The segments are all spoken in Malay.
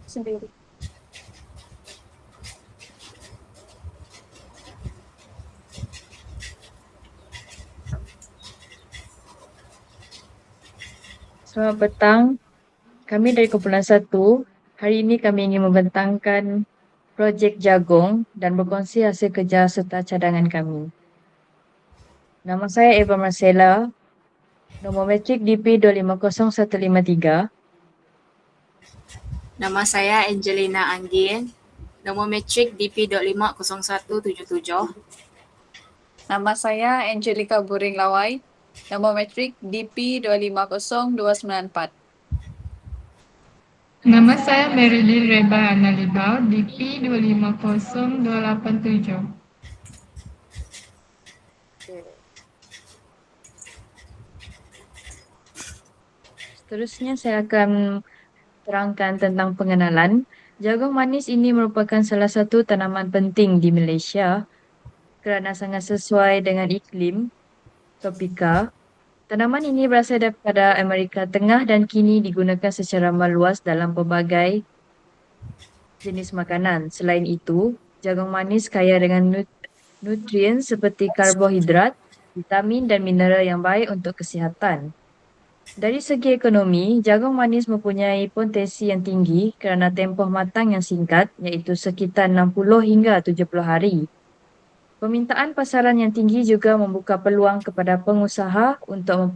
Sendiri. Selamat petang, kami dari Kumpulan 1. Hari ini kami ingin membentangkan projek jagung dan berkongsi hasil kerja serta cadangan kami. Nama saya Eva Marcella, nombor metrik DP 250153. Nama saya Angelina Andin, nombor metrik DP250177. Nama saya Angelica Buring Lawai, nombor metrik DP250294. Nama saya Marilyn Reba Analibau, DP 250287. Seterusnya saya akan terangkan tentang pengenalan. Jagung manis ini merupakan salah satu tanaman penting di Malaysia kerana sangat sesuai dengan iklim tropika. Tanaman ini berasal daripada Amerika Tengah dan kini digunakan secara meluas dalam pelbagai jenis makanan. Selain itu, jagung manis kaya dengan nutrien seperti karbohidrat, vitamin dan mineral yang baik untuk kesihatan. Dari segi ekonomi, jagung manis mempunyai potensi yang tinggi kerana tempoh matang yang singkat, iaitu sekitar 60 hingga 70 hari. Permintaan pasaran yang tinggi juga membuka peluang kepada pengusaha untuk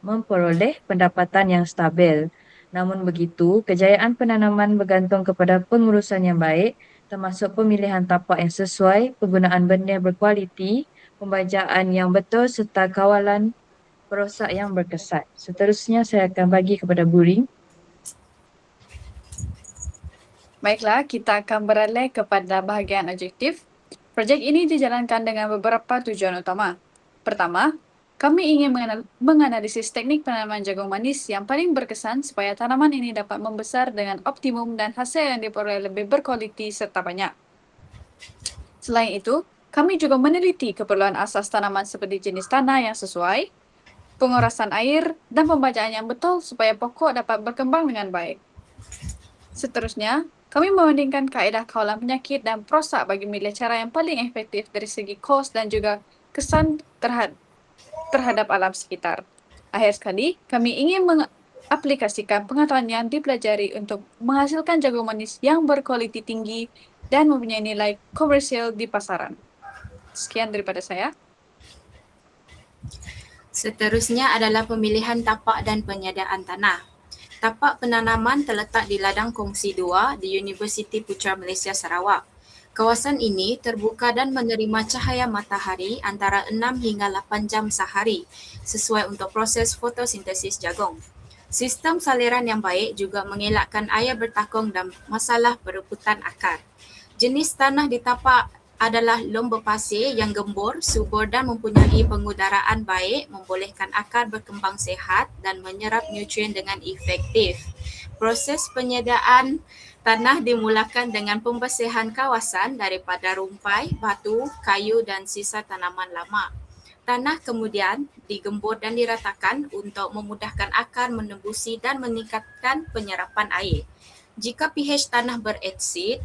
memperoleh pendapatan yang stabil. Namun begitu, kejayaan penanaman bergantung kepada pengurusan yang baik, termasuk pemilihan tapak yang sesuai, penggunaan benih berkualiti, pembajaan yang betul serta kawalan perosak yang berkesan. Seterusnya saya akan bagi kepada Buring. Baiklah, kita akan beralih kepada bahagian objektif. Projek ini dijalankan dengan beberapa tujuan utama. Pertama, kami ingin menganalisis teknik penanaman jagung manis yang paling berkesan supaya tanaman ini dapat membesar dengan optimum dan hasil yang diperoleh lebih berkualiti serta banyak. Selain itu, kami juga meneliti keperluan asas tanaman seperti jenis tanah yang sesuai, pengurasan air, dan pembajaan yang betul supaya pokok dapat berkembang dengan baik. Seterusnya, kami membandingkan kaedah kawalan penyakit dan perosak bagi memilih cara yang paling efektif dari segi kos dan juga kesan terhadap alam sekitar. Akhir sekali, kami ingin mengaplikasikan pengetahuan yang dipelajari untuk menghasilkan jagung manis yang berkualiti tinggi dan mempunyai nilai komersial di pasaran. Sekian daripada saya. Seterusnya adalah pemilihan tapak dan penyediaan tanah. Tapak penanaman terletak di Ladang Kongsi 2 di Universiti Putra Malaysia Sarawak. Kawasan ini terbuka dan menerima cahaya matahari antara 6 hingga 8 jam sehari sesuai untuk proses fotosintesis jagung. Sistem saliran yang baik juga mengelakkan air bertakung dan masalah perebutan akar. Jenis tanah di tapak adalah lom berpasir yang gembur, subur dan mempunyai pengudaraan baik membolehkan akar berkembang sihat dan menyerap nutrien dengan efektif. Proses penyediaan tanah dimulakan dengan pembersihan kawasan daripada rumpai, batu, kayu dan sisa tanaman lama. Tanah kemudian digembur dan diratakan untuk memudahkan akar menembusi dan meningkatkan penyerapan air. Jika pH tanah beraksid,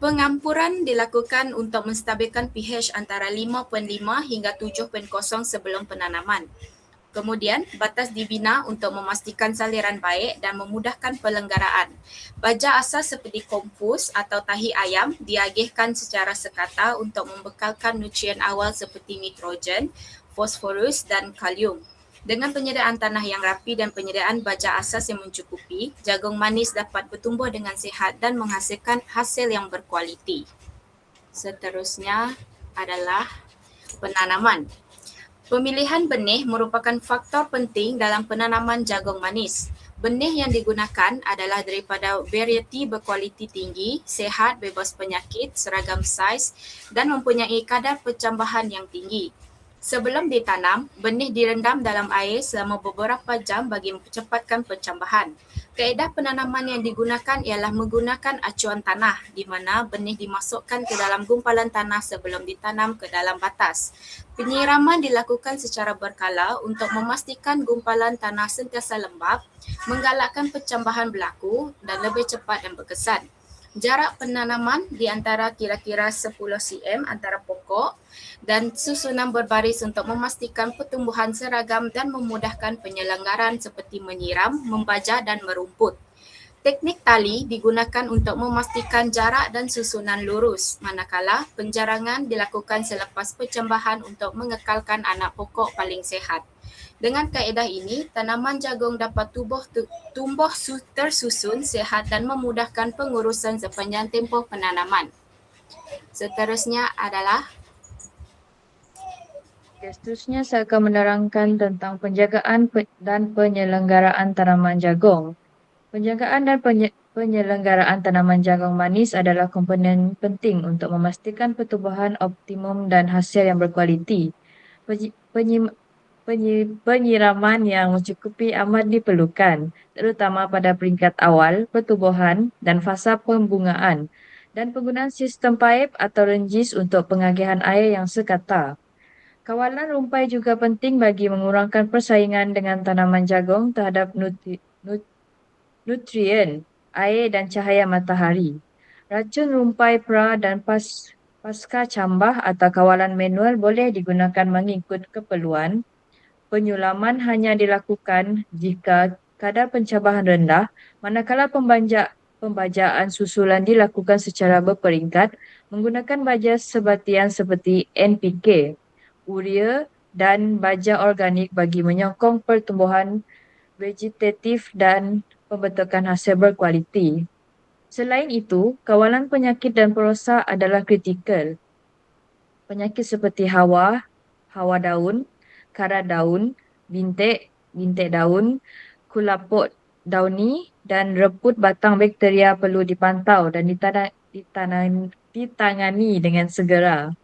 pengampuran dilakukan untuk menstabilkan pH antara 5.5 hingga 7.0 sebelum penanaman. Kemudian, batas dibina untuk memastikan saliran baik dan memudahkan pelenggaraan. Baja asas seperti kompos atau tahi ayam diagihkan secara sekata untuk membekalkan nutrien awal seperti nitrogen, fosforus dan kalium. Dengan penyediaan tanah yang rapi dan penyediaan baja asas yang mencukupi, jagung manis dapat bertumbuh dengan sihat dan menghasilkan hasil yang berkualiti. Seterusnya adalah penanaman. Pemilihan benih merupakan faktor penting dalam penanaman jagung manis. Benih yang digunakan adalah daripada varieti berkualiti tinggi, sihat, bebas penyakit, seragam saiz dan mempunyai kadar pencambahan yang tinggi. Sebelum ditanam, benih direndam dalam air selama beberapa jam bagi mempercepatkan pencambahan. Kaedah penanaman yang digunakan ialah menggunakan acuan tanah di mana benih dimasukkan ke dalam gumpalan tanah sebelum ditanam ke dalam batas. Penyiraman dilakukan secara berkala untuk memastikan gumpalan tanah sentiasa lembap, menggalakkan pencambahan berlaku dan lebih cepat dan berkesan. Jarak penanaman di antara kira-kira 10 cm antara pokok dan susunan berbaris untuk memastikan pertumbuhan seragam dan memudahkan penyelenggaraan seperti menyiram, membaja dan merumput. Teknik tali digunakan untuk memastikan jarak dan susunan lurus, manakala penjarangan dilakukan selepas pencambahan untuk mengekalkan anak pokok paling sehat. Dengan kaedah ini, tanaman jagung dapat tumbuh tersusun, sehat dan memudahkan pengurusan sepanjang tempoh penanaman. Seterusnya adalah Seterusnya saya akan menerangkan tentang penjagaan dan penyelenggaraan tanaman jagung. Penjagaan dan penyelenggaraan tanaman jagung manis adalah komponen penting untuk memastikan pertumbuhan optimum dan hasil yang berkualiti. Penyiraman yang mencukupi amat diperlukan, terutama pada peringkat awal pertumbuhan dan fasa pembungaan, dan penggunaan sistem paip atau renjis untuk pengagihan air yang sekata. Kawalan rumpai juga penting bagi mengurangkan persaingan dengan tanaman jagung terhadap nutrien, air dan cahaya matahari. Racun rumpai pra dan pasca cambah atau kawalan manual boleh digunakan mengikut keperluan. Penyulaman hanya dilakukan jika kadar pencambahan rendah, manakala pembajaan susulan dilakukan secara berperingkat menggunakan baja sebatian seperti NPK, urea dan baja organik bagi menyokong pertumbuhan vegetatif dan pembentukan hasil berkualiti. Selain itu, kawalan penyakit dan perosak adalah kritikal. Penyakit seperti hawa daun, karat daun, bintik daun, kulaput dauni dan reput batang bakteria perlu dipantau dan ditangani dengan segera.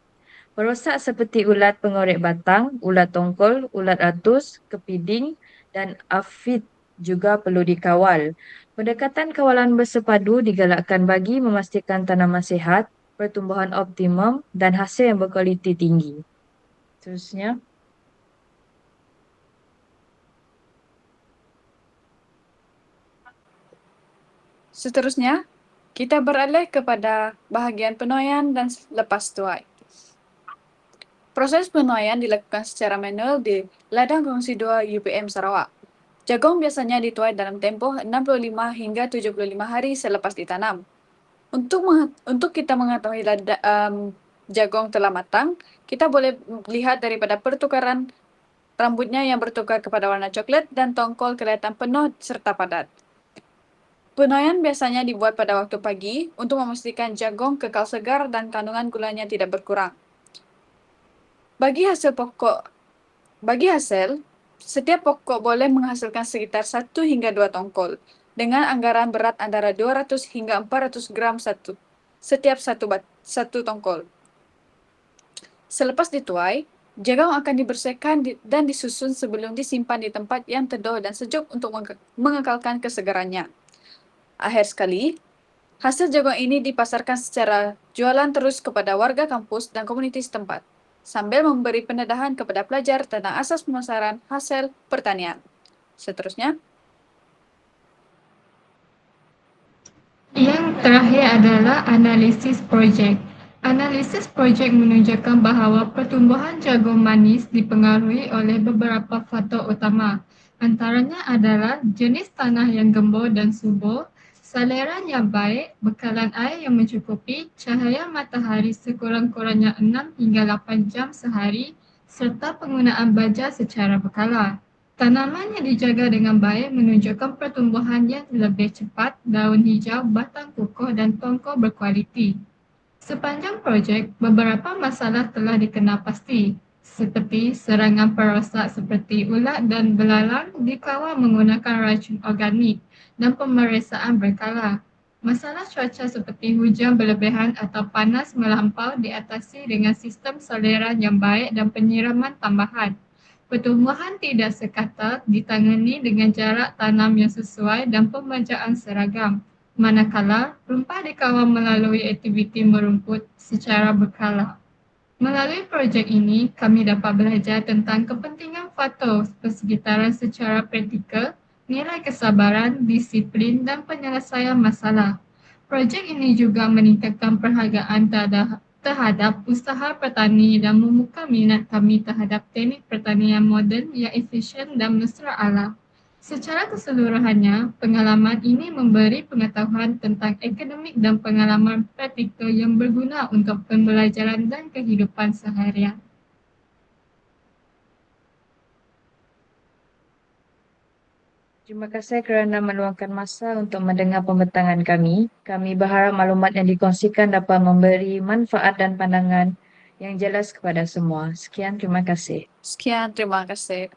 Perosak seperti ulat pengorek batang, ulat tongkol, ulat ratus, kepiding dan afid juga perlu dikawal. Pendekatan kawalan bersepadu digalakkan bagi memastikan tanaman sihat, pertumbuhan optimum dan hasil yang berkualiti tinggi. Seterusnya. Seterusnya, kita beralih kepada bahagian penuaian dan lepas tuai. Proses penuaian dilakukan secara manual di ladang kongsi 2 UPM Sarawak. Jagung biasanya dituai dalam tempoh 65 hingga 75 hari selepas ditanam. Untuk kita mengetahui jagung telah matang, kita boleh lihat daripada pertukaran rambutnya yang bertukar kepada warna coklat dan tongkol kelihatan penuh serta padat. Penuaian biasanya dibuat pada waktu pagi untuk memastikan jagung kekal segar dan kandungan gulanya tidak berkurang. Bagi hasil, setiap pokok boleh menghasilkan sekitar 1 hingga 2 tongkol dengan anggaran berat antara 200 hingga 400 gram setiap satu tongkol. Selepas dituai, jagung akan dibersihkan dan disusun sebelum disimpan di tempat yang teduh dan sejuk untuk mengekalkan kesegarannya. Akhir sekali, hasil jagung ini dipasarkan secara jualan terus kepada warga kampus dan komuniti setempat, sambil memberi pendedahan kepada pelajar tentang asas pemasaran hasil pertanian. Seterusnya. Yang terakhir adalah analisis projek. Analisis projek menunjukkan bahawa pertumbuhan jagung manis dipengaruhi oleh beberapa faktor utama. Antaranya adalah jenis tanah yang gembur dan subur, saliran yang baik, bekalan air yang mencukupi, cahaya matahari sekurang-kurangnya 6 hingga 8 jam sehari, serta penggunaan baja secara berkala. Tanaman yang dijaga dengan baik menunjukkan pertumbuhan yang lebih cepat, daun hijau, batang kukuh dan tongkol berkualiti. Sepanjang projek, beberapa masalah telah dikenal pasti, seperti serangan perosak seperti ulat dan belalang dikawal menggunakan racun organik dan pemeriksaan berkala. Masalah cuaca seperti hujan berlebihan atau panas melampau diatasi dengan sistem saliran yang baik dan penyiraman tambahan. Pertumbuhan tidak sekata ditangani dengan jarak tanam yang sesuai dan pemajaan seragam, manakala rumpah dikawal melalui aktiviti merumput secara berkala. Melalui projek ini, kami dapat belajar tentang kepentingan faktor persekitaran secara praktikal, nilai kesabaran, disiplin, dan penyelesaian masalah. Projek ini juga meningkatkan perhargaan terhadap usaha petani dan membuka minat kami terhadap teknik pertanian moden yang efisien dan mesra alam. Secara keseluruhannya, pengalaman ini memberi pengetahuan tentang akademik dan pengalaman praktikal yang berguna untuk pembelajaran dan kehidupan seharian. Terima kasih kerana meluangkan masa untuk mendengar pembentangan kami. Kami berharap maklumat yang dikongsikan dapat memberi manfaat dan pandangan yang jelas kepada semua. Sekian, terima kasih. Sekian, terima kasih.